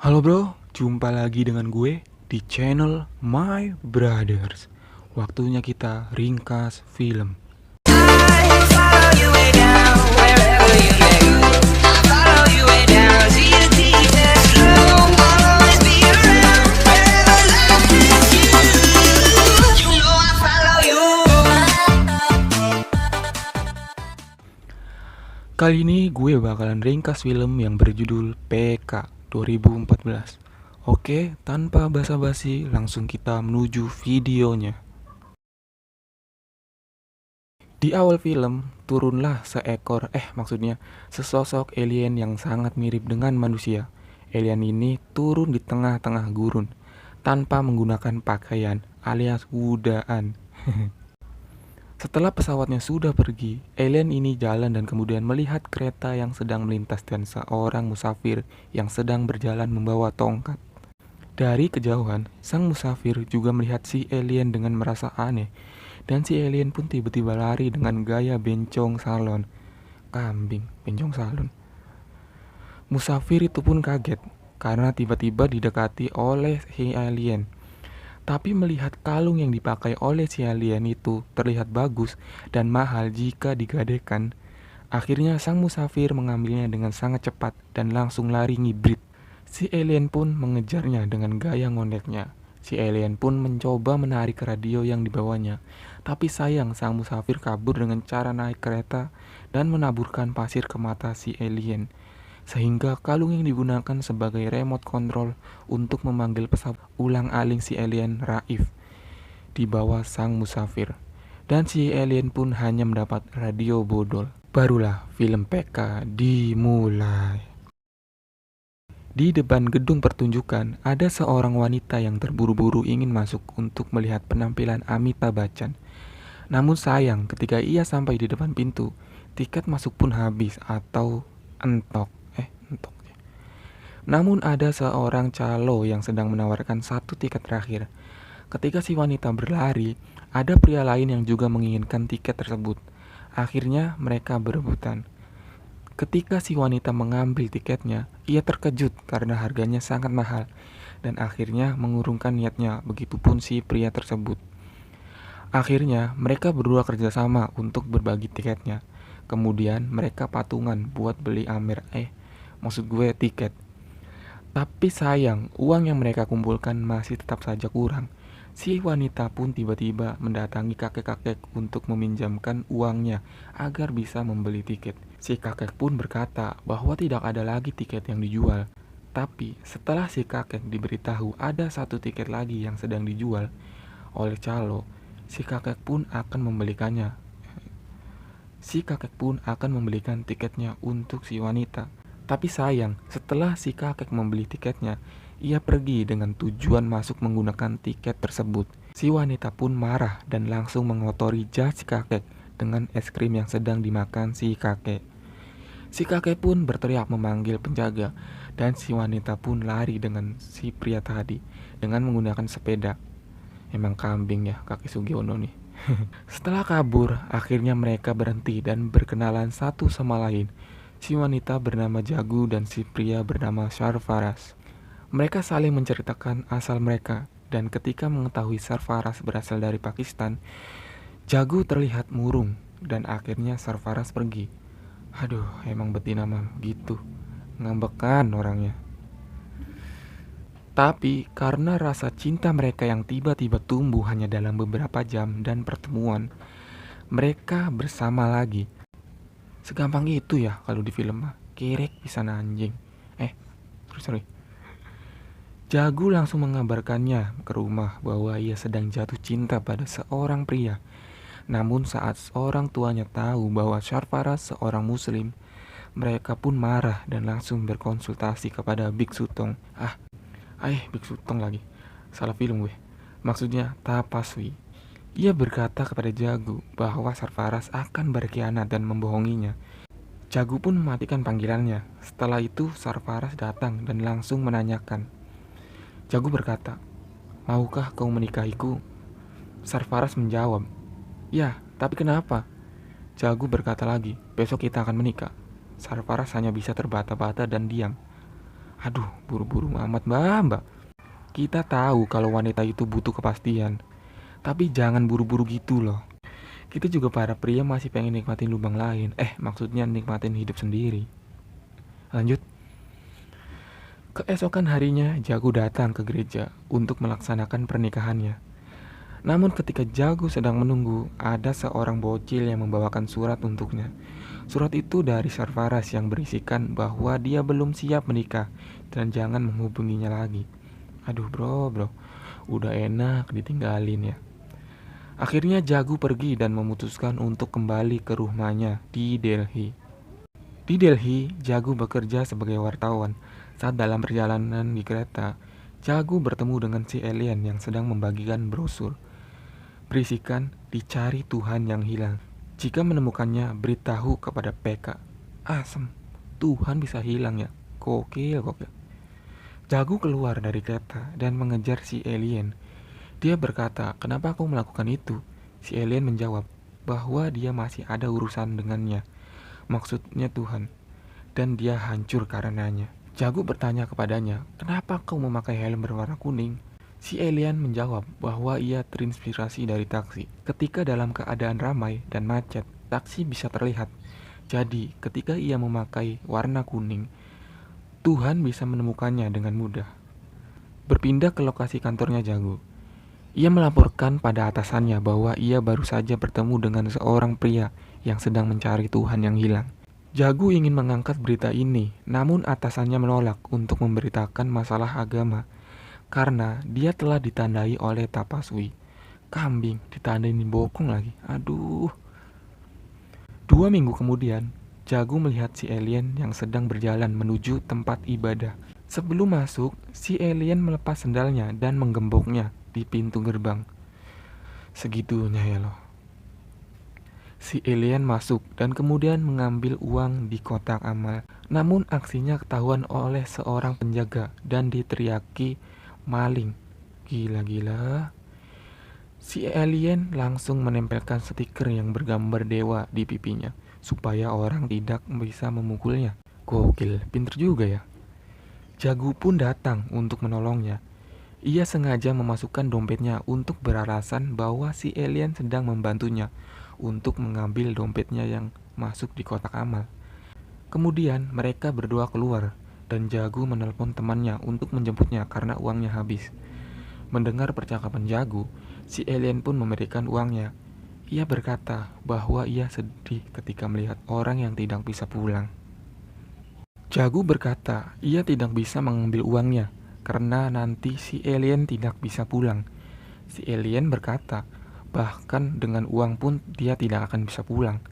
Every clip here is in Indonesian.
Halo bro, jumpa lagi dengan gue di channel My Brothers. Waktunya kita ringkas film. Kali ini gue bakalan ringkas film yang berjudul PK 2014. Oke, tanpa basa-basi langsung kita menuju videonya. Di awal film, turunlah sesosok alien yang sangat mirip dengan manusia. Alien ini turun di tengah-tengah gurun, tanpa menggunakan pakaian alias wudaan. Setelah pesawatnya sudah pergi, alien ini jalan dan kemudian melihat kereta yang sedang melintas dan seorang musafir yang sedang berjalan membawa tongkat. Dari kejauhan, sang musafir juga melihat si alien dengan merasa aneh. Dan si alien pun tiba-tiba lari dengan gaya bencong salon. Kambing, bencong salon. Musafir itu pun kaget karena tiba-tiba didekati oleh si alien. Tapi melihat kalung yang dipakai oleh si alien itu terlihat bagus dan mahal jika digadaikan, akhirnya sang musafir mengambilnya dengan sangat cepat dan langsung lari ngibrit. Si alien pun mengejarnya dengan gaya ngondeknya. Si alien pun mencoba menarik radio yang dibawanya. Tapi sayang sang musafir kabur dengan cara naik kereta dan menaburkan pasir ke mata si alien. Sehingga kalung yang digunakan sebagai remote control untuk memanggil pesawat ulang-aling si alien Raif di bawah sang musafir. Dan si alien pun hanya mendapat radio bodol. Barulah film PK dimulai. Di depan gedung pertunjukan, ada seorang wanita yang terburu-buru ingin masuk untuk melihat penampilan Amitabh Bachchan. Namun sayang, ketika ia sampai di depan pintu, tiket masuk pun habis atau entok. Entok. Namun ada seorang calo yang sedang menawarkan satu tiket terakhir. Ketika si wanita berlari, ada pria lain yang juga menginginkan tiket tersebut. Akhirnya mereka berebutan. Ketika si wanita mengambil tiketnya, ia terkejut karena harganya sangat mahal dan akhirnya mengurungkan niatnya, begitupun si pria tersebut. Akhirnya mereka berdua kerjasama untuk berbagi tiketnya. Kemudian mereka patungan buat beli tiket. Tapi sayang, uang yang mereka kumpulkan masih tetap saja kurang. Si wanita pun tiba-tiba mendatangi kakek-kakek untuk meminjamkan uangnya agar bisa membeli tiket. Si kakek pun berkata bahwa tidak ada lagi tiket yang dijual. Tapi setelah si kakek diberitahu ada satu tiket lagi yang sedang dijual oleh calo, si kakek pun akan membelikannya. Si kakek pun akan membelikan tiketnya untuk si wanita. Tapi sayang, setelah si kakek membeli tiketnya, ia pergi dengan tujuan masuk menggunakan tiket tersebut. Si wanita pun marah dan langsung mengotori jas si kakek dengan es krim yang sedang dimakan si kakek. Si kakek pun berteriak memanggil penjaga dan si wanita pun lari dengan si pria tadi dengan menggunakan sepeda. Emang kambing ya kakek Sugiono nih. Setelah kabur, akhirnya mereka berhenti dan berkenalan satu sama lain. Si wanita bernama Jagu dan si pria bernama Sarfaraz. Mereka saling menceritakan asal mereka, dan ketika mengetahui Sarfaraz berasal dari Pakistan, Jagu terlihat murung, dan akhirnya Sarfaraz pergi. Aduh, emang betina mah gitu, ngambekan orangnya. Tapi karena rasa cinta mereka yang tiba-tiba tumbuh hanya dalam beberapa jam dan pertemuan, mereka bersama lagi. Segampang itu ya kalau di film mah, kerek pisan anjing. Sorry. Jagu langsung mengabarkannya ke rumah bahwa ia sedang jatuh cinta pada seorang pria. Namun saat seorang tuanya tahu bahwa Sarfaraz seorang muslim, mereka pun marah dan langsung berkonsultasi kepada Biksu Tong. Biksu Tong lagi. Salah film gue. Maksudnya Tapaswi. Ia berkata kepada Jagu bahwa Sarfaraz akan berkhianat dan membohonginya. Jagu pun mematikan panggilannya. Setelah itu Sarfaraz datang dan langsung menanyakan. Jagu berkata, "Maukah kau menikahiku?" Sarfaraz menjawab, "Ya, tapi kenapa?" Jagu berkata lagi, "Besok kita akan menikah." Sarfaraz hanya bisa terbata-bata dan diam. Aduh, buru-buru amat mbak. Kita tahu kalau wanita itu butuh kepastian, tapi jangan buru-buru gitu loh. Kita juga para pria masih pengen nikmatin lubang lain. Maksudnya nikmatin hidup sendiri. Lanjut. Keesokan harinya, Jago datang ke gereja untuk melaksanakan pernikahannya. Namun ketika Jago sedang menunggu, ada seorang bocil yang membawakan surat untuknya. Surat itu dari Sarfaras yang berisikan bahwa dia belum siap menikah dan jangan menghubunginya lagi. Aduh bro, udah enak ditinggalin ya. Akhirnya Jago pergi dan memutuskan untuk kembali ke rumahnya di Delhi. Di Delhi, Jago bekerja sebagai wartawan. Saat dalam perjalanan di kereta, Jago bertemu dengan si alien yang sedang membagikan brosur. Berisikan, dicari Tuhan yang hilang. Jika menemukannya, beritahu kepada PK. Asem, Tuhan bisa hilang ya. Gokil. Jago keluar dari kereta dan mengejar si alien. Dia berkata, kenapa aku melakukan itu? Si alien menjawab bahwa dia masih ada urusan dengannya. Maksudnya Tuhan. Dan dia hancur karenanya. Jago bertanya kepadanya, kenapa kau memakai helm berwarna kuning? Si alien menjawab bahwa ia terinspirasi dari taksi. Ketika dalam keadaan ramai dan macet, taksi bisa terlihat. Jadi, ketika ia memakai warna kuning, Tuhan bisa menemukannya dengan mudah. Berpindah ke lokasi kantornya Jago. Ia melaporkan pada atasannya bahwa ia baru saja bertemu dengan seorang pria yang sedang mencari Tuhan yang hilang. Jago ingin mengangkat berita ini, namun atasannya menolak untuk memberitakan masalah agama karena dia telah ditandai oleh tapaswi. Kambing ditandain bokong lagi. Aduh. 2 minggu kemudian, Jago melihat si alien yang sedang berjalan menuju tempat ibadah. Sebelum masuk, si alien melepas sendalnya dan menggemboknya di pintu gerbang. Segitunya ya loh. Si alien masuk dan kemudian mengambil uang di kotak amal. Namun aksinya ketahuan oleh seorang penjaga dan diteriaki maling. Gila. Si alien langsung menempelkan stiker yang bergambar dewa di pipinya supaya orang tidak bisa memukulnya. Gokil, pinter juga ya. Jago pun datang untuk menolongnya. Ia sengaja memasukkan dompetnya untuk beralasan bahwa si alien sedang membantunya untuk mengambil dompetnya yang masuk di kotak amal. Kemudian mereka berdua keluar dan Jago menelpon temannya untuk menjemputnya karena uangnya habis. Mendengar percakapan Jago, si alien pun memberikan uangnya. Ia berkata bahwa ia sedih ketika melihat orang yang tidak bisa pulang. Jago berkata ia tidak bisa mengambil uangnya karena nanti si alien tidak bisa pulang. Si alien berkata, bahkan dengan uang pun dia tidak akan bisa pulang.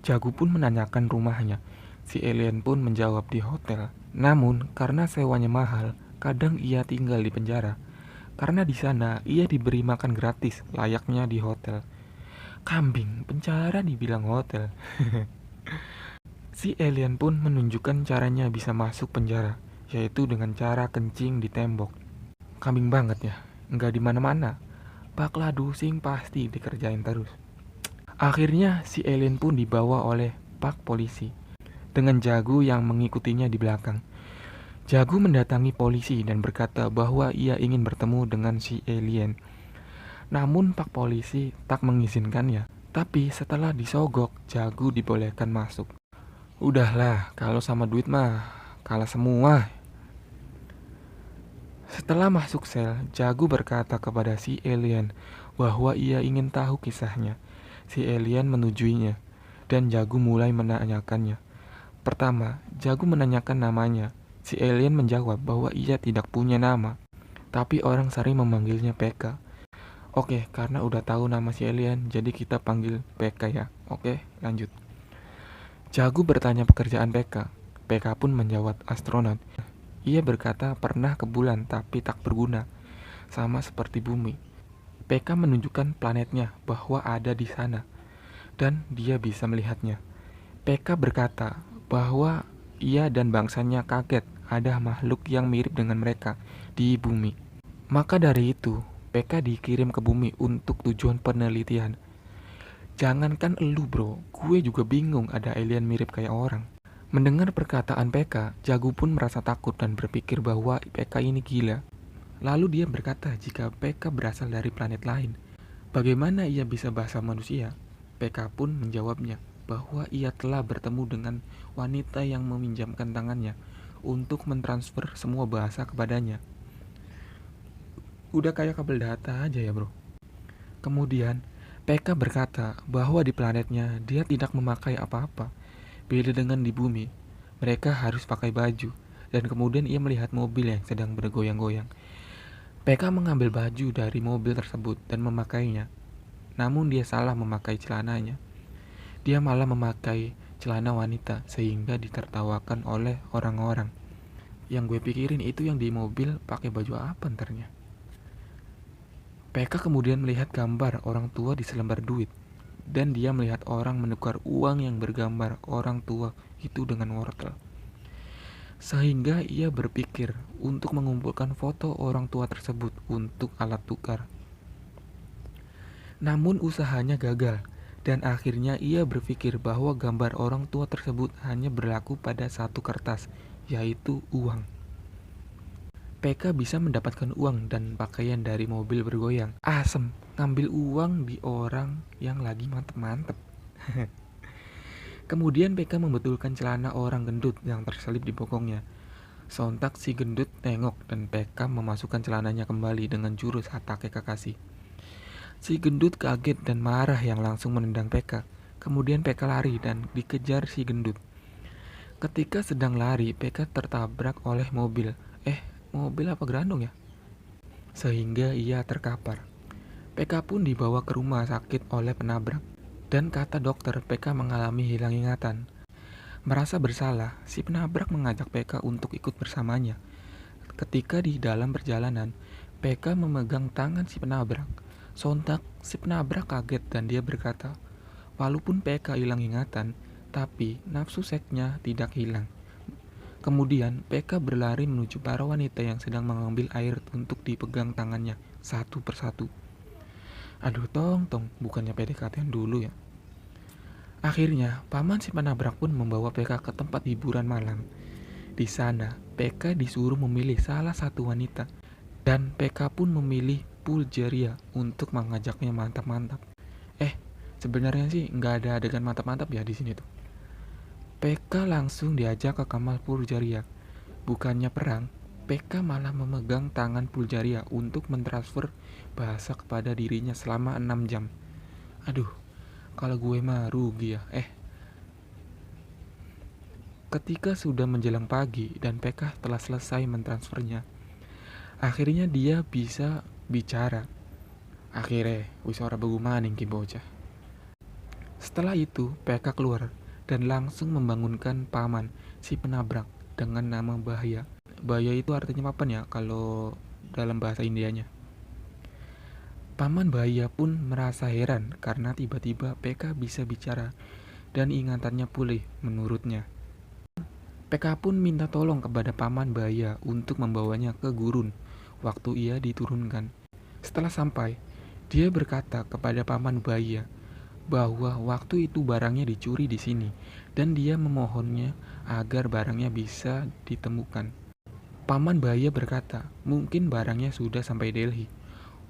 Jago pun menanyakan rumahnya. Si alien pun menjawab di hotel. Namun karena sewanya mahal, kadang ia tinggal di penjara. Karena di sana ia diberi makan gratis layaknya di hotel. Kambing, penjara dibilang hotel. Si alien pun menunjukkan caranya bisa masuk penjara, yaitu dengan cara kencing di tembok. Kambing banget ya, nggak di mana-mana. Bakla dusing pasti dikerjain terus. Akhirnya si alien pun dibawa oleh pak polisi dengan Jago yang mengikutinya di belakang. Jago mendatangi polisi dan berkata bahwa ia ingin bertemu dengan si alien. Namun pak polisi tak mengizinkannya. Tapi setelah disogok, Jago dibolehkan masuk. Udahlah, kalau sama duit mah kalah semua. Setelah masuk sel, Jago berkata kepada si alien bahwa ia ingin tahu kisahnya. Si alien menujuinya, dan Jago mulai menanyakannya. Pertama, Jago menanyakan namanya. Si alien menjawab bahwa ia tidak punya nama, tapi orang sering memanggilnya PK. Oke, karena udah tahu nama si alien, jadi kita panggil PK ya. Oke, lanjut. Jago bertanya pekerjaan PK. PK pun menjawab astronot. Ia berkata pernah ke bulan tapi tak berguna, sama seperti bumi. PK menunjukkan planetnya bahwa ada di sana, dan dia bisa melihatnya. PK berkata bahwa ia dan bangsanya kaget ada makhluk yang mirip dengan mereka di bumi. Maka dari itu, PK dikirim ke bumi untuk tujuan penelitian. Jangankan elu bro, gue juga bingung ada alien mirip kayak orang. Mendengar perkataan PK, Jagu pun merasa takut dan berpikir bahwa PK ini gila. Lalu dia berkata jika PK berasal dari planet lain. Bagaimana ia bisa bahasa manusia? PK pun menjawabnya bahwa ia telah bertemu dengan wanita yang meminjamkan tangannya untuk mentransfer semua bahasa kepadanya. Udah kayak kabel data aja ya bro. Kemudian PK berkata bahwa di planetnya dia tidak memakai apa-apa. Beda dengan di bumi, mereka harus pakai baju. Dan kemudian ia melihat mobil yang sedang bergoyang-goyang. PK mengambil baju dari mobil tersebut dan memakainya. Namun dia salah memakai celananya. Dia malah memakai celana wanita sehingga ditertawakan oleh orang-orang. Yang gue pikirin itu yang di mobil pakai baju apa ntarnya. PK kemudian melihat gambar orang tua di selembar duit. Dan dia melihat orang menukar uang yang bergambar orang tua itu dengan wortel. Sehingga ia berpikir untuk mengumpulkan foto orang tua tersebut untuk alat tukar. Namun usahanya gagal. Dan akhirnya ia berpikir bahwa gambar orang tua tersebut hanya berlaku pada satu kertas, yaitu uang. PK bisa mendapatkan uang dan pakaian dari mobil bergoyang. Asem, ngambil uang di orang yang lagi mantep-mantep. Kemudian PK membetulkan celana orang gendut yang terselip di bokongnya. Sontak si gendut nengok dan PK memasukkan celananya kembali dengan jurus Hatake Kakashi. Si gendut kaget dan marah yang langsung menendang PK. Kemudian PK lari dan dikejar si gendut. Ketika sedang lari, PK tertabrak oleh mobil. Mobil apa gerandong ya? Sehingga ia terkapar. PK pun dibawa ke rumah sakit oleh penabrak. Dan kata dokter, PK mengalami hilang ingatan. Merasa bersalah, si penabrak mengajak PK untuk ikut bersamanya. Ketika di dalam perjalanan, PK memegang tangan si penabrak. Sontak, si penabrak kaget dan dia berkata, walaupun PK hilang ingatan, tapi nafsu seksnya tidak hilang. Kemudian PK berlari menuju para wanita yang sedang mengambil air untuk dipegang tangannya satu persatu. Aduh tong, bukannya PDKT-an dulu ya. Akhirnya, paman si penabrak pun membawa PK ke tempat hiburan malam. Di sana, PK disuruh memilih salah satu wanita. Dan PK pun memilih Puljaria untuk mengajaknya mantap-mantap. Sebenarnya sih nggak ada adegan mantap-mantap ya di sini tuh. PK langsung diajak ke kamar Puljaria. Bukannya perang, PK malah memegang tangan Puljaria untuk mentransfer bahasa kepada dirinya selama 6 jam. Aduh, kalau gue mah rugi ya. Ketika sudah menjelang pagi dan PK telah selesai mentransfernya, akhirnya dia bisa bicara. Akhirnya, wis ora begu maning ki bocah. Setelah itu, PK keluar dan langsung membangunkan paman si penabrak dengan nama Bahaya. Bahaya itu artinya papan ya kalau dalam bahasa Indianya. Paman Bahaya pun merasa heran karena tiba-tiba PK bisa bicara dan ingatannya pulih menurutnya. PK pun minta tolong kepada paman Bahaya untuk membawanya ke gurun waktu ia diturunkan. Setelah sampai, dia berkata kepada paman Bahaya bahwa waktu itu barangnya dicuri di sini dan dia memohonnya agar barangnya bisa ditemukan. Paman Bahaya berkata, mungkin barangnya sudah sampai Delhi.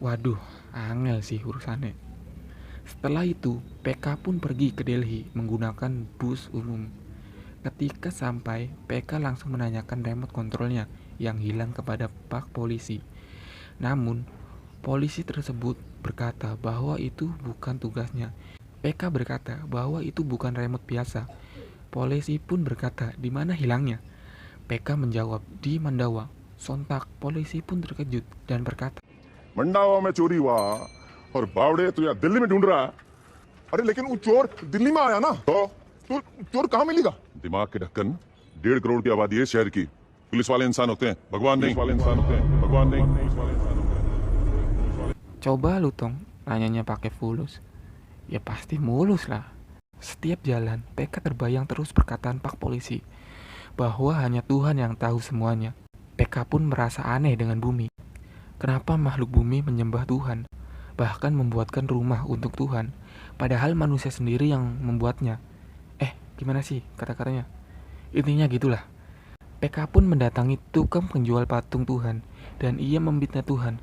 Waduh, angel sih urusannya. Setelah itu, PK pun pergi ke Delhi menggunakan bus umum. Ketika sampai, PK langsung menanyakan remote kontrolnya yang hilang kepada pak polisi. Namun, polisi tersebut berkata bahwa itu bukan tugasnya. PK berkata bahwa itu bukan remote biasa. Polisi pun berkata, di mana hilangnya? PK menjawab, di Mandawa. Sontak, polisi pun terkejut dan berkata, Mandawa में चोरी हुआ और बावड़े तो यार दिल्ली में ढूंढ रहा है। अरे लेकिन वो चोर दिल्ली में आया ना तो चोर कहाँ मिलेगा? दिमाग के ढक्कन 1.5 करोड़ की आबादी है शहर की। पुलिस वाले इंसान होते हैं, भगवान नहीं। भगवान नहीं। coba lu tong, nanyanya pakai fulus. Ya pasti mulus lah. Setiap jalan, PK terbayang terus perkataan pak polisi bahwa hanya Tuhan yang tahu semuanya. PK pun merasa aneh dengan bumi. Kenapa makhluk bumi menyembah Tuhan, bahkan membuatkan rumah untuk Tuhan, padahal manusia sendiri yang membuatnya? Gimana sih kata-katanya? Intinya gitulah. PK pun mendatangi tukang penjual patung Tuhan dan ia membitnah Tuhan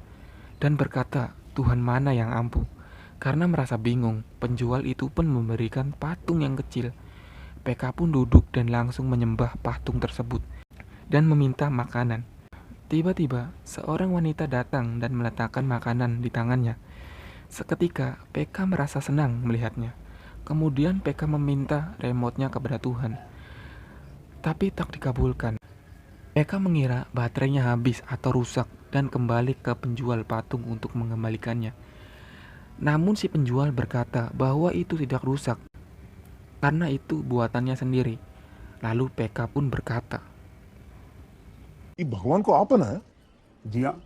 dan berkata, Tuhan mana yang ampuh? Karena merasa bingung, penjual itu pun memberikan patung yang kecil. PK pun duduk dan langsung menyembah patung tersebut dan meminta makanan. Tiba-tiba, seorang wanita datang dan meletakkan makanan di tangannya. Seketika, PK merasa senang melihatnya. Kemudian PK meminta remote-nya kepada Tuhan. Tapi tak dikabulkan. PK mengira baterainya habis atau rusak dan kembali ke penjual patung untuk mengembalikannya. Namun si penjual berkata bahwa itu tidak rusak, karena itu buatannya sendiri. Lalu PK pun berkata, ये भगवान को आप बनाया? जी हाँ,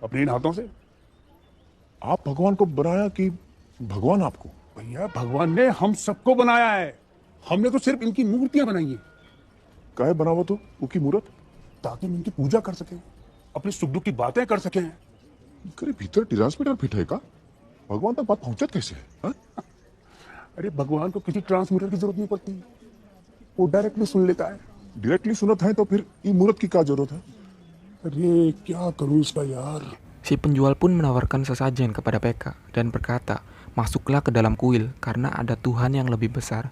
अपने इन हाथों से। आप भगवान को बनाया कि भगवान आपको? भैया भगवान ने हम सबको बनाया है, हमने तो सिर्फ इनकी मूर्तियां बनाई हैं काहे बनावा तो उकी मूर्त? ताकि हम इनकी पूजा कर सकें, अपने सुख दुख की बातें कर सकें। करे भीतर ट्रांसमीटर फिट है का? भगवान तक बात पहुंचत कैसे है? हाँ? अरे भगवान को किसी ट्रांसमीटर की जरूरत नहीं पड़ती, वो डायरेक्टली सुन लेता है। डायरेक्टली सुनत है तो फिर ये मूर्त की क्या जरूरत है? अरे क्या करूं इसका यार। si penjual pun menawarkan sesajen kepada PK dan berkata, masuklah ke dalam kuil karena ada Tuhan yang lebih besar.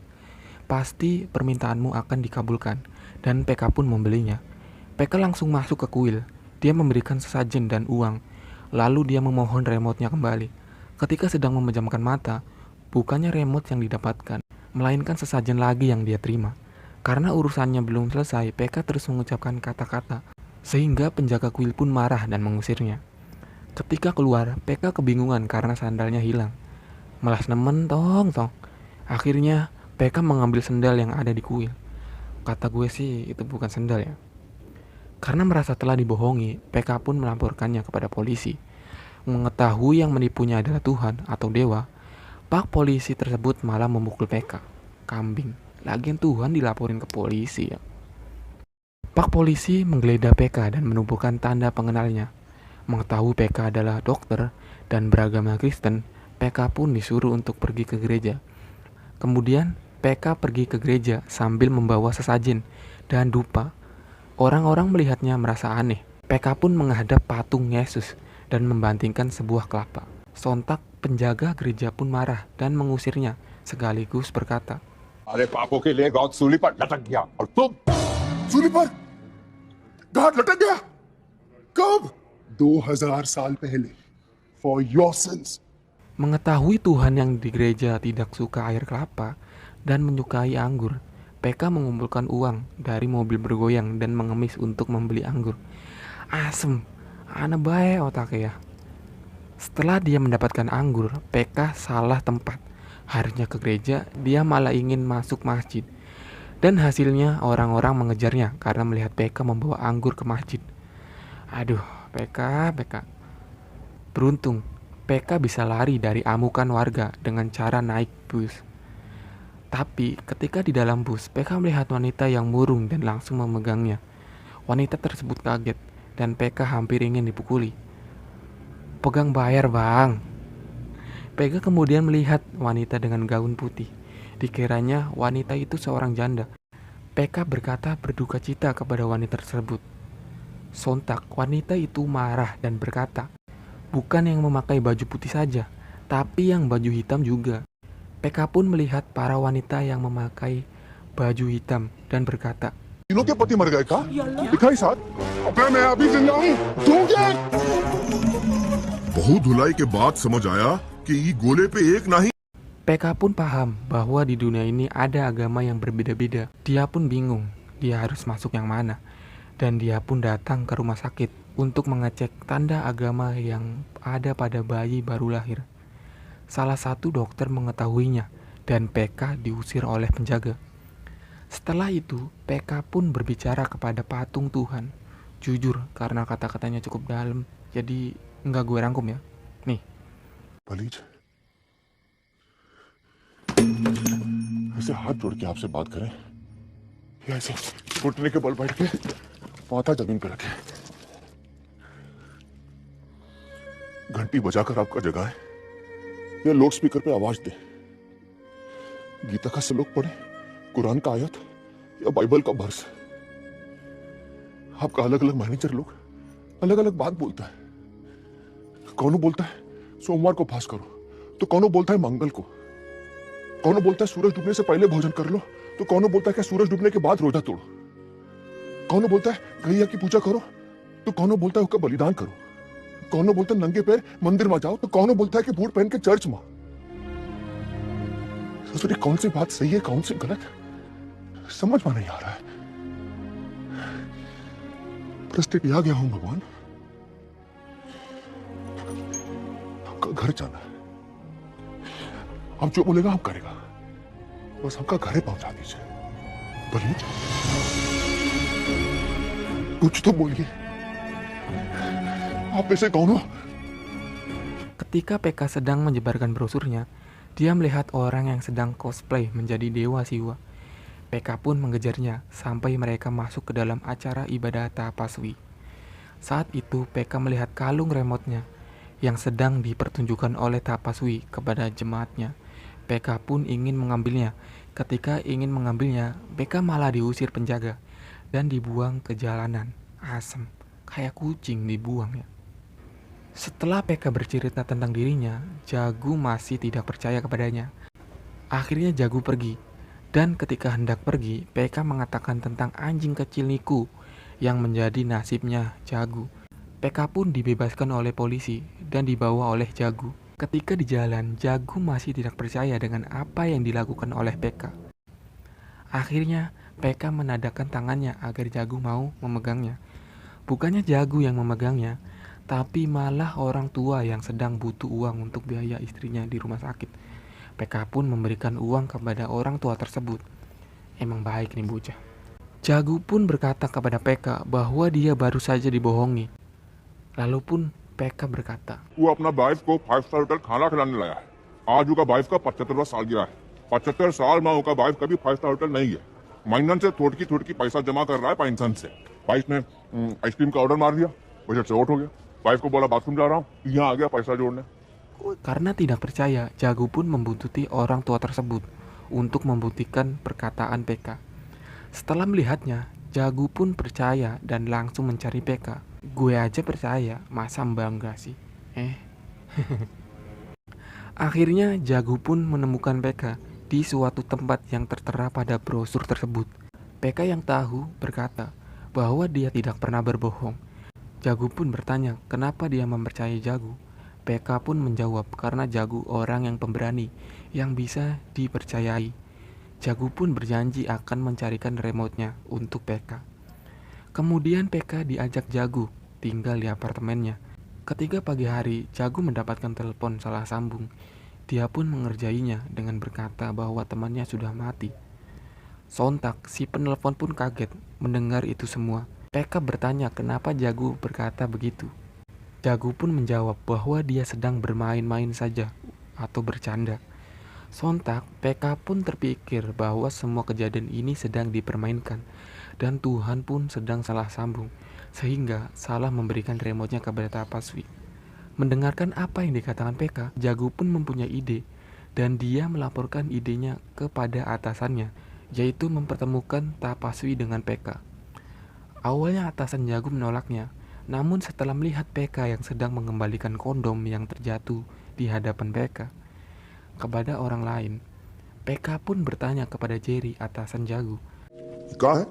Pasti permintaanmu akan dikabulkan. Dan PK pun membelinya. PK langsung masuk ke kuil. Dia memberikan sesajen dan uang. Lalu dia memohon remote-nya kembali. Ketika sedang memejamkan mata, bukannya remote yang didapatkan, melainkan sesajen lagi yang dia terima. Karena urusannya belum selesai, PK terus mengucapkan kata-kata, sehingga penjaga kuil pun marah dan mengusirnya. Ketika keluar, PK kebingungan karena sandalnya hilang. Malas nemen tong. Akhirnya, PK mengambil sendal yang ada di kuil. Kata gue sih, itu bukan sendal ya. Karena merasa telah dibohongi, PK pun melaporkannya kepada polisi. Mengetahui yang menipunya adalah Tuhan atau dewa, Pak polisi tersebut malah memukul PK. Kambing. Lagian Tuhan dilaporin ke polisi ya. Pak polisi menggeledah PK dan menemukan tanda pengenalnya. Mengetahui PK adalah dokter dan beragama Kristen, PK pun disuruh untuk pergi ke gereja. Kemudian PK pergi ke gereja sambil membawa sesajen dan dupa. Orang-orang melihatnya merasa aneh. PK pun menghadap patung Yesus dan membantingkan sebuah kelapa. Sontak penjaga gereja pun marah dan mengusirnya sekaligus berkata, अरे पापों के लिए गॉड सूली पर लटक गया और तुम सूली पर गॉड लटक गया कब? 2000 साल पहले for your sins. mengetahui Tuhan yang di gereja tidak suka air kelapa dan menyukai anggur, PK mengumpulkan uang dari mobil bergoyang dan mengemis untuk membeli anggur. Asem, aneh bae otaknya ya. Setelah dia mendapatkan anggur, PK salah tempat. Harusnya ke gereja, dia malah ingin masuk masjid. Dan hasilnya orang-orang mengejarnya karena melihat PK membawa anggur ke masjid. Aduh, PK. Beruntung, PK bisa lari dari amukan warga dengan cara naik bus. Tapi ketika di dalam bus, PK melihat wanita yang murung dan langsung memegangnya. Wanita tersebut kaget dan PK hampir ingin dipukuli. Pegang bayar bang. PK kemudian melihat wanita dengan gaun putih. Dikiranya wanita itu seorang janda. PK berkata berduka cita kepada wanita tersebut. Sontak wanita itu marah dan berkata, bukan yang memakai baju putih saja, tapi yang baju hitam juga. PK pun melihat para wanita yang memakai baju hitam dan berkata, तीनों के पति मर गए का? दिखाई साथ अबे मैं अभी जिंदा हूँ दूंगे। बहुत धुलाई के बाद समझ आया कि ये गोले पे एक नहीं। PK pun paham bahwa di dunia ini ada agama yang berbeda-beda. Dia pun bingung, dia harus masuk yang mana. Dan dia pun datang ke rumah sakit untuk mengecek tanda agama yang ada pada bayi baru lahir. Salah satu dokter mengetahuinya dan PK diusir oleh penjaga. Setelah itu, PK pun berbicara kepada patung Tuhan. Jujur, karena kata-katanya cukup dalam, jadi nggak gue rangkum ya. Nih, please ऐसे हाथ जोड़ के आपसे बात करें या ऐसे घुटने के बल बैठ के माथा जमीन पे रखे घंटी बजाकर आपका जगाए या लाउड स्पीकर पे आवाज दे गीता का श्लोक पढ़े कुरान का आयत या बाइबल का वर्स है। आपका अलग अलग मैनेजर लोग अलग अलग बात बोलता है। कौन बोलता है सोमवार को फास्ट करो, तो कौन बोलता है मंगल को। कौन बोलता है सूरज डूबने से पहले भोजन कर लो, तो कौन बोलता है कि सूरज डूबने के बाद रोजा तोड़ो। कौन बोलता है गैया की पूजा करो, तो कौन बोलता है उसका बलिदान करो। कौन बोलता है नंगे पैर मंदिर में जाओ, तो कौन बोलता है कि बूट पहन के चर्च में। ससुरी कौन सी बात सही है कौन सी गलत है समझ में नहीं आ रहा है। प्रस्टेट आ गया हूं भगवान, हमका घर जाना है। हम जो बोलेगा हम करेगा, बस हमका घरे पहुंचा दीजिए। बोलिए, कुछ तो बोलिए। आप में से कौन हो? Ketika PK sedang menyebarkan brosurnya, dia melihat orang yang sedang cosplay menjadi dewa Siwa. PK pun mengejarnya sampai mereka masuk ke dalam acara ibadah tapaswi. Saat itu PK melihat kalung remote-nya yang sedang dipertunjukkan oleh tapaswi kepada jemaatnya. PK pun ingin mengambilnya. Ketika ingin mengambilnya, PK malah diusir penjaga dan dibuang ke jalanan. Asem, kayak kucing dibuang ya. Setelah PK bercerita tentang dirinya, Jagu masih tidak percaya kepadanya. Akhirnya Jagu pergi, dan ketika hendak pergi, PK mengatakan tentang anjing kecil Niku yang menjadi nasibnya Jagu. PK pun dibebaskan oleh polisi dan dibawa oleh Jagu. Ketika di jalan, Jagu masih tidak percaya dengan apa yang dilakukan oleh PK. Akhirnya, PK menadahkan tangannya agar Jagu mau memegangnya. Bukannya Jagu yang memegangnya, tapi malah orang tua yang sedang butuh uang untuk biaya istrinya di rumah sakit. PK pun memberikan uang kepada orang tua tersebut. Emang baik nih bocah. Jagu pun berkata kepada PK bahwa dia baru saja dibohongi. Lalu pun PK berkata, वो अपना वाइफ को 5 star hotel खाना खिलाने लाया है। आज उसका वाइफ का 75वां साल गिरा है। 75 साल में उसका वाइफ कभी 5 स्टार होटल नहीं है। महीनन से थोड़की थोड़की पैसा जमा कर रहा है पेंशन से। वाइफ ने आइसक्रीम का ऑर्डर मार दिया, बजट से आउट हो गया। वाइफ को बोला बाथरूम जा रहा हूँ, यहाँ आ गया पैसा जोड़ने। karena tidak percaya, Jagu pun membuntuti orang tua tersebut untuk membuktikan perkataan PK. Setelah melihatnya, Jagu pun percaya dan langsung mencari PK. Gue aja percaya, masa mbak enggak sih? Akhirnya Jagu pun menemukan PK di suatu tempat yang tertera pada brosur tersebut. PK yang tahu berkata bahwa dia tidak pernah berbohong. Jagu pun bertanya kenapa dia mempercayai Jagu. PK pun menjawab karena Jagu orang yang pemberani yang bisa dipercayai. Jagu pun berjanji akan mencarikan remote-nya untuk PK. Kemudian PK diajak Jagu tinggal di apartemennya. Ketika pagi hari, Jagu mendapatkan telepon salah sambung. Dia pun mengerjainya dengan berkata bahwa temannya sudah mati. Sontak, si penelpon pun kaget mendengar itu semua. PK bertanya kenapa Jagu berkata begitu. Jagu pun menjawab bahwa dia sedang bermain-main saja atau bercanda. Sontak, PK pun terpikir bahwa semua kejadian ini sedang dipermainkan dan Tuhan pun sedang salah sambung, sehingga salah memberikan remote-nya kepada Tapaswi. Mendengarkan apa yang dikatakan PK, Jagu pun mempunyai ide dan dia melaporkan idenya kepada atasannya, yaitu mempertemukan Tapaswi dengan PK. Awalnya atasan Jagu menolaknya, namun setelah melihat PK yang sedang mengembalikan kondom yang terjatuh di hadapan PK kepada orang lain, PK pun bertanya kepada Jerry, atasan Jagu. क्या है?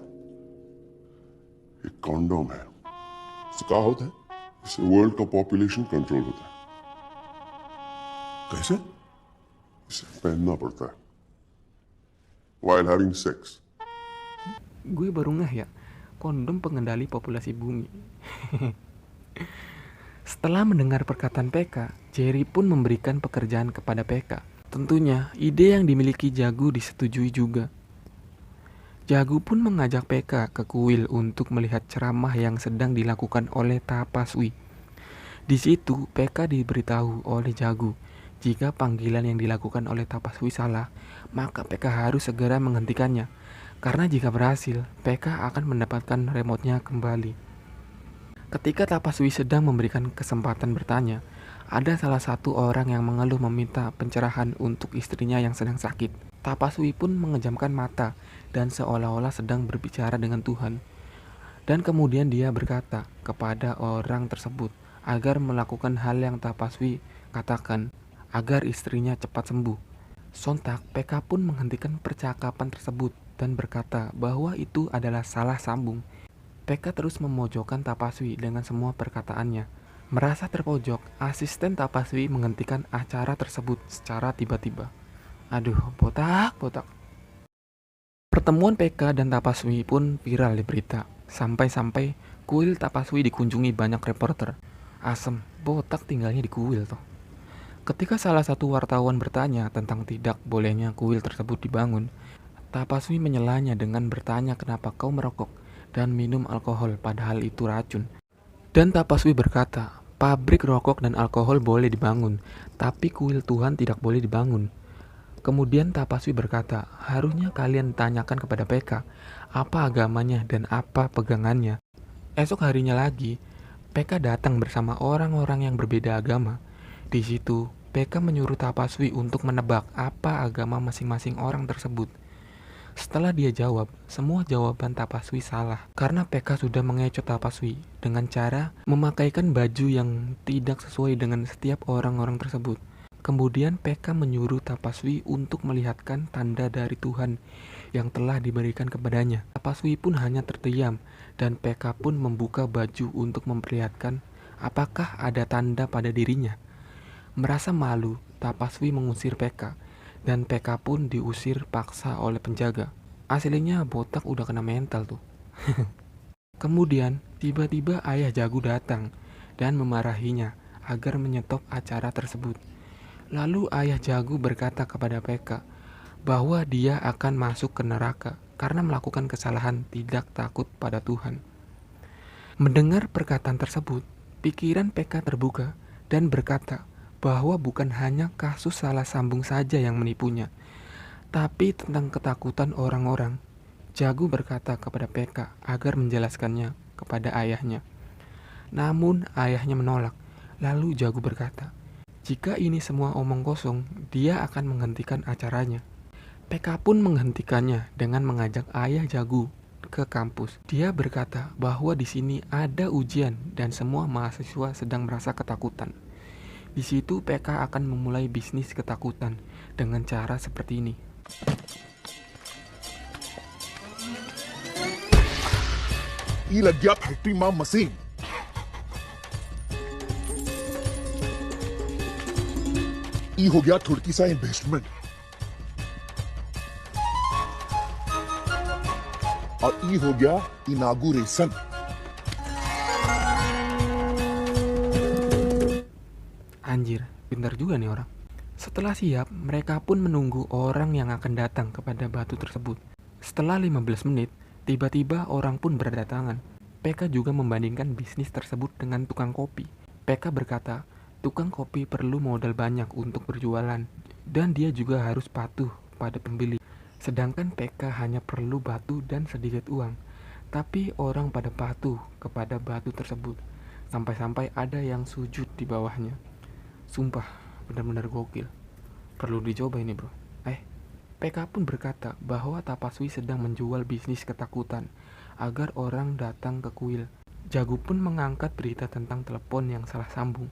एक कॉन्डोम है। इससे क्या होता है? इससे वर्ल्ड का पॉपुलेशन कंट्रोल होता है। कैसे? इसे पहनना पड़ता है while having sex. Gue baru ngeh ya, kondom pengendali populasi bumi. Setelah mendengar perkataan PK, Jerry pun memberikan pekerjaan kepada PK. Tentunya, ide yang dimiliki Jagu disetujui juga. Jagu pun mengajak PK ke kuil untuk melihat ceramah yang sedang dilakukan oleh Tapaswi. Di situ, PK diberitahu oleh Jagu, jika panggilan yang dilakukan oleh Tapaswi salah, maka PK harus segera menghentikannya. Karena jika berhasil, PK akan mendapatkan remote-nya kembali. Ketika Tapaswi sedang memberikan kesempatan bertanya, Ada salah satu orang yang mengeluh meminta pencerahan untuk istrinya yang sedang sakit. Tapaswi pun mengejamkan mata dan seolah-olah sedang berbicara dengan Tuhan. Dan kemudian dia berkata kepada orang tersebut agar melakukan hal yang Tapaswi katakan agar istrinya cepat sembuh. Sontak, PK pun menghentikan percakapan tersebut dan berkata bahwa itu adalah salah sambung. PK terus memojokkan Tapaswi dengan semua perkataannya. Merasa terpojok, asisten Tapaswi menghentikan acara tersebut secara tiba-tiba. Aduh, botak. Pertemuan PK dan Tapaswi pun viral di berita. Sampai-sampai kuil Tapaswi dikunjungi banyak reporter. Asem, botak tinggalnya di kuil toh. Ketika salah satu wartawan bertanya tentang tidak bolehnya kuil tersebut dibangun, Tapaswi menyelanya dengan bertanya kenapa kau merokok dan minum alkohol padahal itu racun. Dan Tapaswi berkata, pabrik rokok dan alkohol boleh dibangun, tapi kuil Tuhan tidak boleh dibangun. Kemudian Tapaswi berkata, harusnya kalian tanyakan kepada PK, apa agamanya dan apa pegangannya. Esok harinya lagi, PK datang bersama orang-orang yang berbeda agama. Di situ, PK menyuruh Tapaswi untuk menebak apa agama masing-masing orang tersebut. Setelah dia jawab, semua jawaban Tapaswi salah karena PK sudah mengecoh Tapaswi dengan cara memakaikan baju yang tidak sesuai dengan setiap orang-orang tersebut. Kemudian PK menyuruh Tapaswi untuk melihatkan tanda dari Tuhan yang telah diberikan kepadanya. Tapaswi pun hanya terdiam dan PK pun membuka baju untuk memperlihatkan apakah ada tanda pada dirinya. Merasa malu, Tapaswi mengusir PK. Dan PK pun diusir paksa oleh penjaga. Aslinya botak udah kena mental tuh. Kemudian tiba-tiba ayah Jagu datang dan memarahinya agar menyetop acara tersebut. Lalu ayah Jagu berkata kepada PK bahwa dia akan masuk ke neraka karena melakukan kesalahan tidak takut pada Tuhan. Mendengar perkataan tersebut, pikiran PK terbuka dan berkata bahwa bukan hanya kasus salah sambung saja yang menipunya, tapi tentang ketakutan orang-orang. Jagu berkata kepada PK agar menjelaskannya kepada ayahnya. Namun ayahnya menolak. Lalu Jagu berkata, jika ini semua omong kosong, dia akan menghentikan acaranya. PK pun menghentikannya dengan mengajak ayah Jagu ke kampus. Dia berkata bahwa di sini ada ujian dan semua mahasiswa sedang merasa ketakutan. Di situ PK akan memulai bisnis ketakutan dengan cara seperti ini. ये लग गया फैक्ट्री मां मशीन ये हो गया थोड़ी सा इन्वेस्टमेंट और ये हो गया inauguration. Anjir, pintar juga nih orang. Setelah siap, mereka pun menunggu orang yang akan datang kepada batu tersebut. Setelah 15 menit, tiba-tiba orang pun berdatangan. PK juga membandingkan bisnis tersebut dengan tukang kopi. PK berkata, tukang kopi perlu modal banyak untuk berjualan, dan dia juga harus patuh pada pembeli. Sedangkan PK hanya perlu batu dan sedikit uang. Tapi orang pada patuh kepada batu tersebut, sampai-sampai ada yang sujud di bawahnya. Sumpah, benar-benar gokil. Perlu dicoba ini bro. PK pun berkata bahwa Tapaswi sedang menjual bisnis ketakutan agar orang datang ke kuil. Jagu pun mengangkat berita tentang telepon yang salah sambung.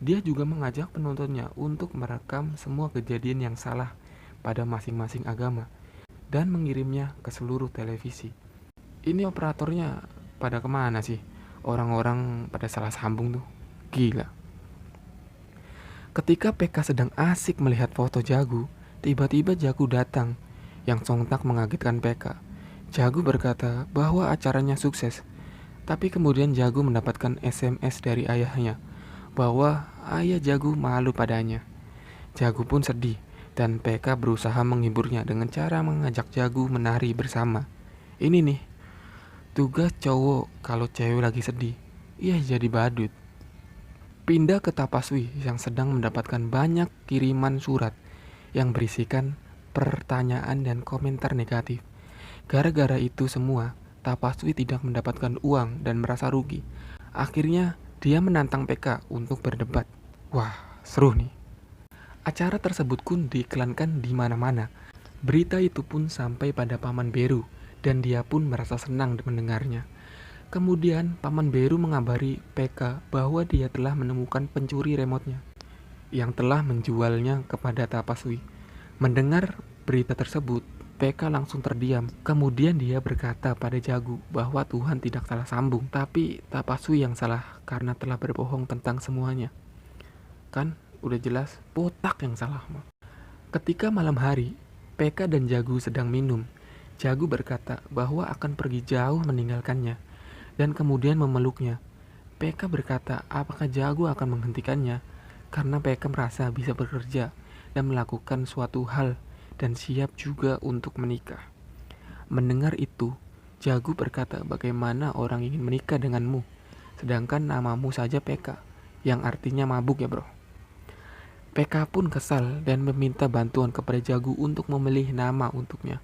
Dia juga mengajak penontonnya untuk merekam semua kejadian yang salah pada masing-masing agama dan mengirimnya ke seluruh televisi. Ini operatornya pada kemana sih? Orang-orang pada salah sambung tuh. Gila. Ketika PK sedang asik melihat foto Jagu, tiba-tiba Jagu datang yang sontak mengagetkan PK. Jagu berkata bahwa acaranya sukses, tapi kemudian Jagu mendapatkan SMS dari ayahnya bahwa ayah Jagu malu padanya. Jagu pun sedih dan PK berusaha menghiburnya dengan cara mengajak Jagu menari bersama. Ini nih, tugas cowok kalau cewek lagi sedih, ia jadi badut. Pindah ke Tapaswi yang sedang mendapatkan banyak kiriman surat yang berisikan pertanyaan dan komentar negatif. Gara-gara itu semua, Tapaswi tidak mendapatkan uang dan merasa rugi. Akhirnya, dia menantang PK untuk berdebat. Wah, seru nih. Acara tersebut pun diiklankan di mana-mana. Berita itu pun sampai pada Paman Beru, dan dia pun merasa senang mendengarnya. Kemudian Paman Beru mengabari Peka bahwa dia telah menemukan pencuri remote-nya yang telah menjualnya kepada Tapaswi. Mendengar berita tersebut, Peka langsung terdiam. Kemudian dia berkata pada Jagu bahwa Tuhan tidak salah sambung, tapi Tapaswi yang salah karena telah berbohong tentang semuanya. Kan udah jelas botak yang salah. Ketika malam hari, Peka dan Jagu sedang minum. Jagu berkata bahwa akan pergi jauh meninggalkannya dan kemudian memeluknya. Peka berkata apakah Jagu akan menghentikannya karena Peka merasa bisa bekerja dan melakukan suatu hal dan siap juga untuk menikah. Mendengar itu, Jagu berkata bagaimana orang ingin menikah denganmu, sedangkan namamu saja Peka, yang artinya mabuk ya bro. Peka pun kesal dan meminta bantuan kepada Jagu untuk memilih nama untuknya.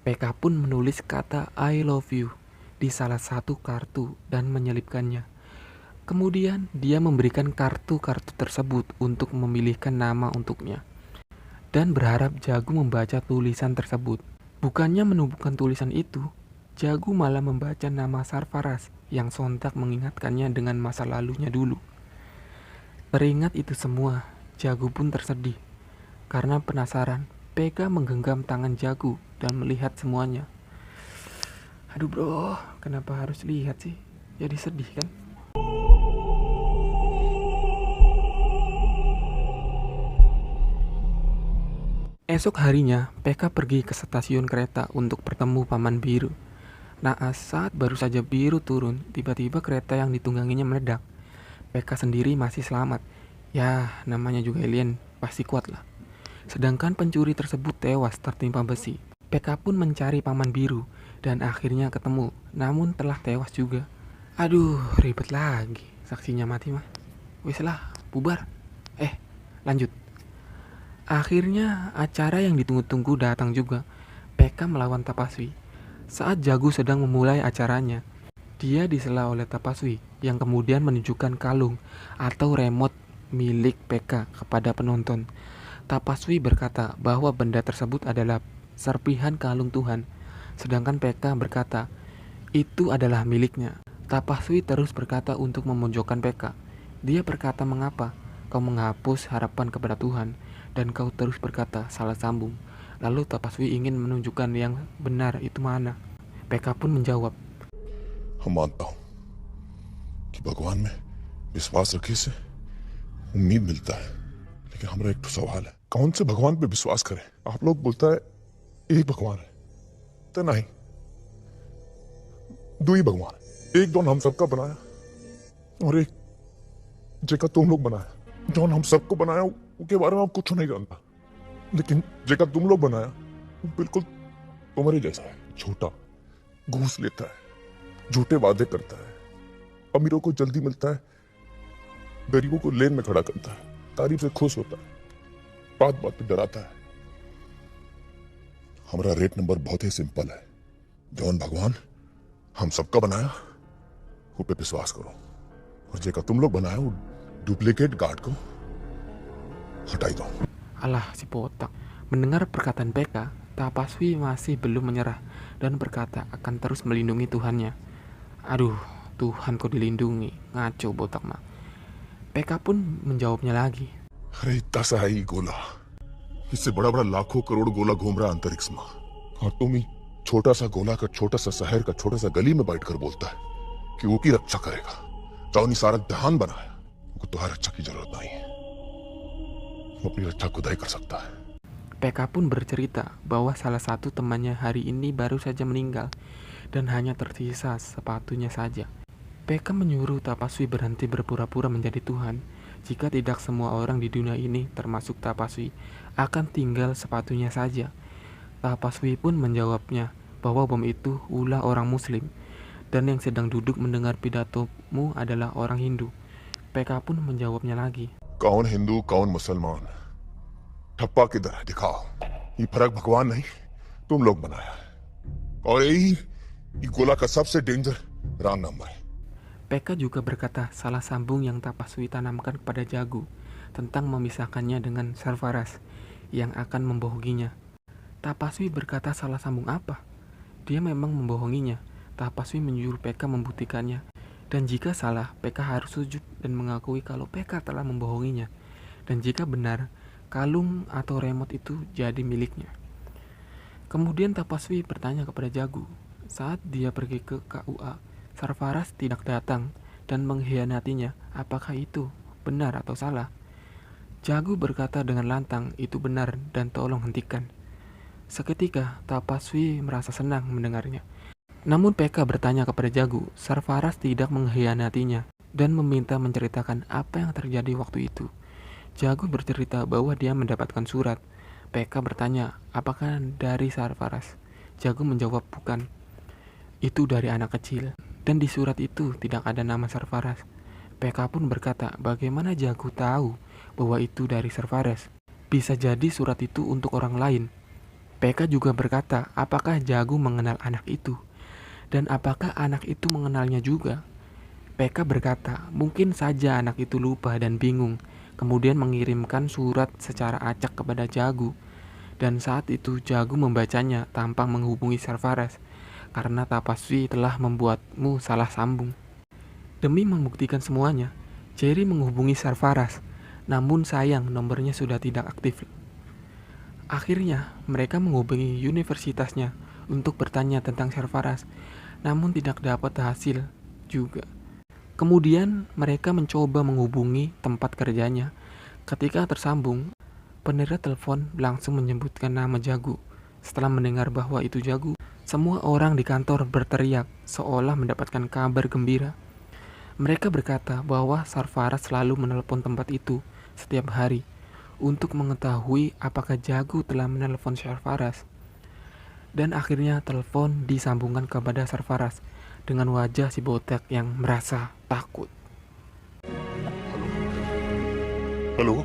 Peka pun menulis kata I love you di salah satu kartu dan menyelipkannya. Kemudian dia memberikan kartu-kartu tersebut untuk memilihkan nama untuknya dan berharap Jagu membaca tulisan tersebut. Bukannya menumbuhkan tulisan itu, Jagu malah membaca nama Sarfaraz yang sontak mengingatkannya dengan masa lalunya dulu. Teringat itu semua, Jagu pun tersedih. Karena penasaran, Peka menggenggam tangan Jagu dan melihat semuanya. Aduh bro, kenapa harus lihat sih? Jadi sedih kan? Esok harinya, Peka pergi ke stasiun kereta untuk bertemu Paman Biru. Naas saat baru saja Biru turun, tiba-tiba kereta yang ditungganginya meledak. Peka sendiri masih selamat. Ya, namanya juga alien, pasti kuat lah. Sedangkan pencuri tersebut tewas tertimpa besi. Peka pun mencari Paman Biru dan akhirnya ketemu, namun telah tewas juga. Aduh, ribet lagi. Saksinya mati mah. Wis lah, bubar. Lanjut. Akhirnya acara yang ditunggu-tunggu datang juga. Peka melawan Tapaswi. Saat Jagu sedang memulai acaranya, dia disela oleh Tapaswi yang kemudian menunjukkan kalung atau remote milik Peka kepada penonton. Tapaswi berkata bahwa benda tersebut adalah serpihan kalung Tuhan, sedangkan Peka berkata itu adalah miliknya. Tapaswi terus berkata untuk memojokkan Peka. Dia berkata mengapa kau menghapus harapan kepada Tuhan dan kau terus berkata salah sambung. Lalu Tapaswi ingin menunjukkan yang benar itu mana. Peka pun menjawab, हम मानता हूं कि भगवान में विश्वास रखने से उम्मीद मिलता है, लेकिन हमारा एक तो सवाल है, कौन से भगवान पे विश्वास करें? आप लोग बोलता है एक भगवान है, तो नहीं, दो ही भगवान है। एक जौन हम सबका बनाया और एक जेका तुम लोग बनाया। जौन हम सबको बनाया उसके बारे में आप कुछ नहीं जानता, लेकिन जेका तुम लोग बनाया वो बिल्कुल तुम्हारे जैसा है, छोटा, घूस लेता है, झूठे वादे करता है, अमीरों को जल्दी मिलता है, गरीबों को लेन में खड़ा करता है, तारीफ से खुश होता है, बात बात पे डराता है। हमारा रेट नंबर बहुत ही सिंपल है, जौन भगवान हम सबका बनाया वो पे विश्वास करो, और जेका तुम लोग बनाया वो डुप्लीकेट गार्ड को हटाई दो। alah si botak. Mendengar perkataan Peka, Tapaswi masih belum menyerah dan berkata akan terus melindungi Tuhannya. Aduh, Tuhan kok dilindungi, ngaco botak mah. Peka pun menjawabnya lagi. अरे इतना सा है ही गोला, इससे बड़ा बड़ा लाखों करोड़ गोला घूम रहा अंतरिक्ष में, और तुम ही छोटा सा गोला का छोटा सा शहर का छोटा सा गली में बैठकर बोलता है कि वो की रक्षा करेगा। तो सारा ध्यान बनाया, वो तुम्हारी रक्षा की जरूरत नहीं है, वो अपनी रक्षा खुद ही कर सकता है। Peka pun bercerita bahwa salah satu temannya hari ini baru saja meninggal dan hanya tersisa sepatunya saja. Peka menyuruh Tapaswi berhenti berpura-pura menjadi Tuhan. Jika tidak, semua orang di dunia ini, termasuk Tapaswi, akan tinggal sepatunya saja. Tapaswi pun menjawabnya bahwa bom itu ulah orang Muslim dan yang sedang duduk mendengar pidatomu adalah orang Hindu. Peka pun menjawabnya lagi. कौन हिंदू कौन मुसलमान, ठप्पा किधर है दिखाओ, ये फर्क भगवान नहीं तुम लोग बनाया है, और यही ये गोला का सबसे डेंजर रॉन्ग नंबर है। Peka juga berkata salah sambung yang Tapaswi tanamkan kepada Jagu tentang memisahkannya dengan Sarfaraz yang akan membohonginya. Tapaswi berkata salah sambung apa? Dia memang membohonginya. Tapaswi menyuruh Peka membuktikannya. Dan jika salah, Peka harus sujud dan mengakui kalau Peka telah membohonginya. Dan jika benar, kalung atau remote itu jadi miliknya. Kemudian Tapaswi bertanya kepada Jagu. Saat dia pergi ke KUA, Sarfaraz tidak datang dan mengkhianatinya. Apakah itu benar atau salah? Jagu berkata dengan lantang, itu benar dan tolong hentikan. Seketika, Tapaswi merasa senang mendengarnya. Namun Peka bertanya kepada Jagu, Sarfaraz tidak mengkhianatinya dan meminta menceritakan apa yang terjadi waktu itu. Jagu bercerita bahwa dia mendapatkan surat. Peka bertanya, apakah dari Sarfaraz? Jagu menjawab, bukan. Itu dari anak kecil. Dan di surat itu tidak ada nama Sarfaraz. Peka pun berkata, bagaimana Jagu tahu bahwa itu dari Sarfaraz? Bisa jadi surat itu untuk orang lain. Peka juga berkata, apakah Jagu mengenal anak itu? Dan apakah anak itu mengenalnya juga? Peka berkata, mungkin saja anak itu lupa dan bingung, kemudian mengirimkan surat secara acak kepada Jagu. Dan saat itu Jagu membacanya tanpa menghubungi Sarfaraz, karena Tapaswi telah membuatmu salah sambung. Demi membuktikan semuanya, Jerry menghubungi Sarfaraz, namun sayang nomornya sudah tidak aktif. Akhirnya, mereka menghubungi universitasnya untuk bertanya tentang Sarfaraz, namun tidak dapat hasil juga. Kemudian, mereka mencoba menghubungi tempat kerjanya. Ketika tersambung, penerima telepon langsung menyebutkan nama Jagu. Setelah mendengar bahwa itu Jagu, semua orang di kantor berteriak seolah mendapatkan kabar gembira. Mereka berkata bahwa Sarfaraz selalu menelpon tempat itu setiap hari untuk mengetahui apakah Jagu telah menelpon Sarfaraz. Dan akhirnya telepon disambungkan kepada Sarfaraz dengan wajah si botak yang merasa takut. Halo?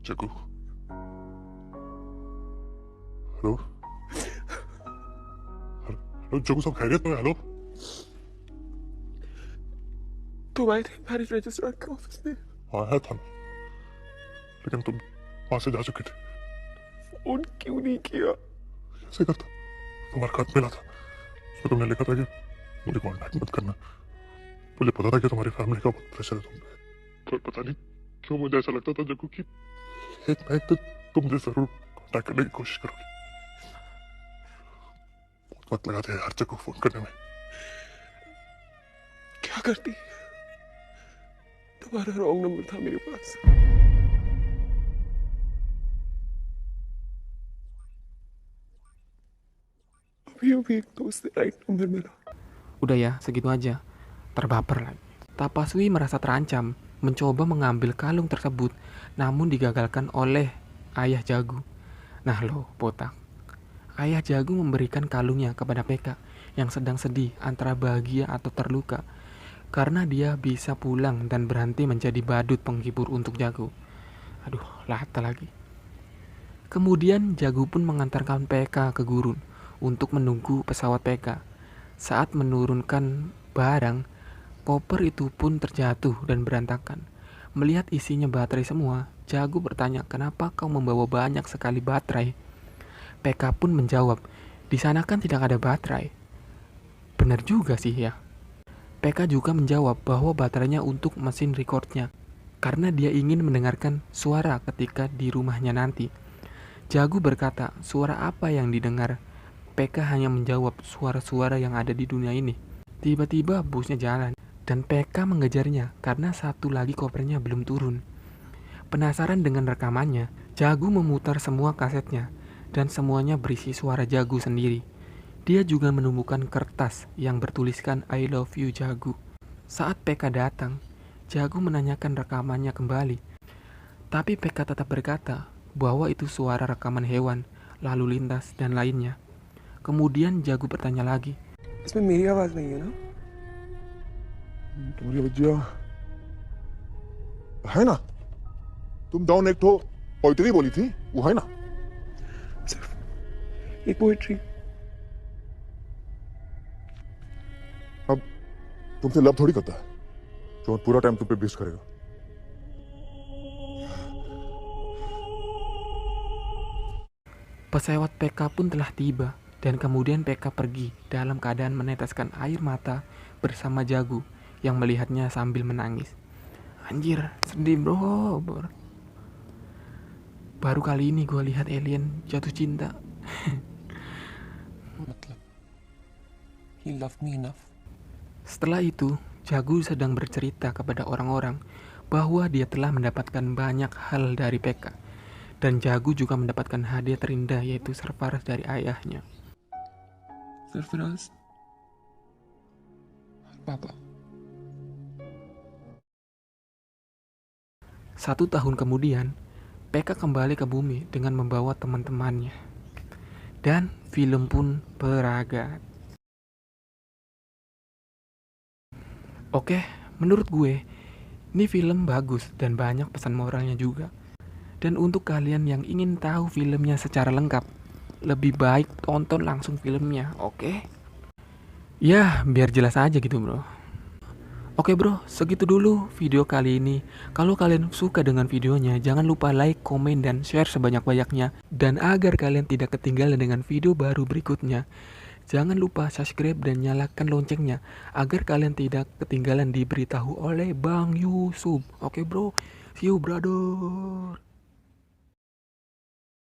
Jagu? Halo? Hello जगू सब खैरियत में हेलो तुम्हारे marriage registrar के ऑफिस में आया था ना लेकिन तुम वहां से जा चुके थे फोन क्यों नहीं किया? कैसे करता तुम्हारा खत मिला था उसमें तुमने लिखा था कि मुझे कांटेक्ट मत करना मुझे पता था कि तुम्हारी फैमिली का बहुत प्रेशर है तुम पे पर पता नहीं क्यों मुझे ऐसा लगता था जग्गू कि एक ना एक तो तुम मुझे जरूर कांटेक्ट करने की कोशिश करोगी बहुत वक्त लगाते हैं यार जग्गू फोन करने में क्या करती? तुम्हारा रॉन्ग नंबर था मेरे पास. अभी एक दोस्त ने राइट नंबर मिला. Udah ya, segitu aja. Terbaper lagi. Tapaswi merasa terancam, mencoba mengambil kalung tersebut, namun digagalkan oleh ayah Jagu. Nah loh, botak. Ayah Jagu memberikan kalungnya kepada Peka yang sedang sedih antara bahagia atau terluka, karena dia bisa pulang dan berhenti menjadi badut penghibur untuk Jagu. Aduh, lata lagi. Kemudian Jagu pun mengantarkan Peka ke gurun untuk menunggu pesawat Peka. Saat menurunkan barang, koper itu pun terjatuh dan berantakan. Melihat isinya baterai semua, Jagu bertanya, kenapa kau membawa banyak sekali baterai? Peka pun menjawab, di sana kan tidak ada baterai. Benar juga sih ya. Peka juga menjawab bahwa baterainya untuk mesin recordnya, karena dia ingin mendengarkan suara ketika di rumahnya nanti. Jagu berkata, suara apa yang didengar? Peka hanya menjawab, suara-suara yang ada di dunia ini. Tiba-tiba busnya jalan, dan Peka mengejarnya karena satu lagi kopernya belum turun. Penasaran dengan rekamannya, Jagu memutar semua kasetnya, dan semuanya berisi suara Jagu sendiri. Dia juga menemukan kertas yang bertuliskan I love you Jagu. Saat Peka datang, Jagu menanyakan rekamannya kembali. Tapi Peka tetap berkata bahwa itu suara rekaman hewan, lalu lintas, dan lainnya. Kemudian Jagu bertanya lagi. इसमें मेरी आवाज नहीं है ना? तुम्हारी बच्चिया है ना तुम डाउन एक ठो पोइट्री बोली थी वो है ना सिर्फ एक पोएट्री। अब तुमसे लव थोड़ी करता है जो पूरा टाइम तुम पे वेस्ट करेगा। Pesawat PK pun telah tiba, dan kemudian PK pergi dalam keadaan meneteskan air mata bersama Jagu yang melihatnya sambil menangis. Anjir, sedih bro. Baru kali ini gue lihat alien jatuh cinta. मतलब he loved me enough. Setelah itu, Jagu sedang bercerita kepada orang-orang bahwa dia telah mendapatkan banyak hal dari PK. Dan Jagu juga mendapatkan hadiah terindah, yaitu Sarfaraz dari ayahnya. Sarfaraz पापा 1 tahun kemudian, PK kembali ke bumi dengan membawa teman-temannya. Dan film pun beragat. Oke, menurut gue, ini film bagus dan banyak pesan moralnya juga. Dan untuk kalian yang ingin tahu filmnya secara lengkap, lebih baik tonton langsung filmnya, oke? Ya, biar jelas aja gitu bro. Oke bro, segitu dulu video kali ini. Kalau kalian suka dengan videonya, jangan lupa like, komen, dan share sebanyak-banyaknya. Dan agar kalian tidak ketinggalan dengan video baru berikutnya, jangan lupa subscribe dan nyalakan loncengnya agar kalian tidak ketinggalan diberitahu oleh Bang Yusuf. Oke bro, see you brother.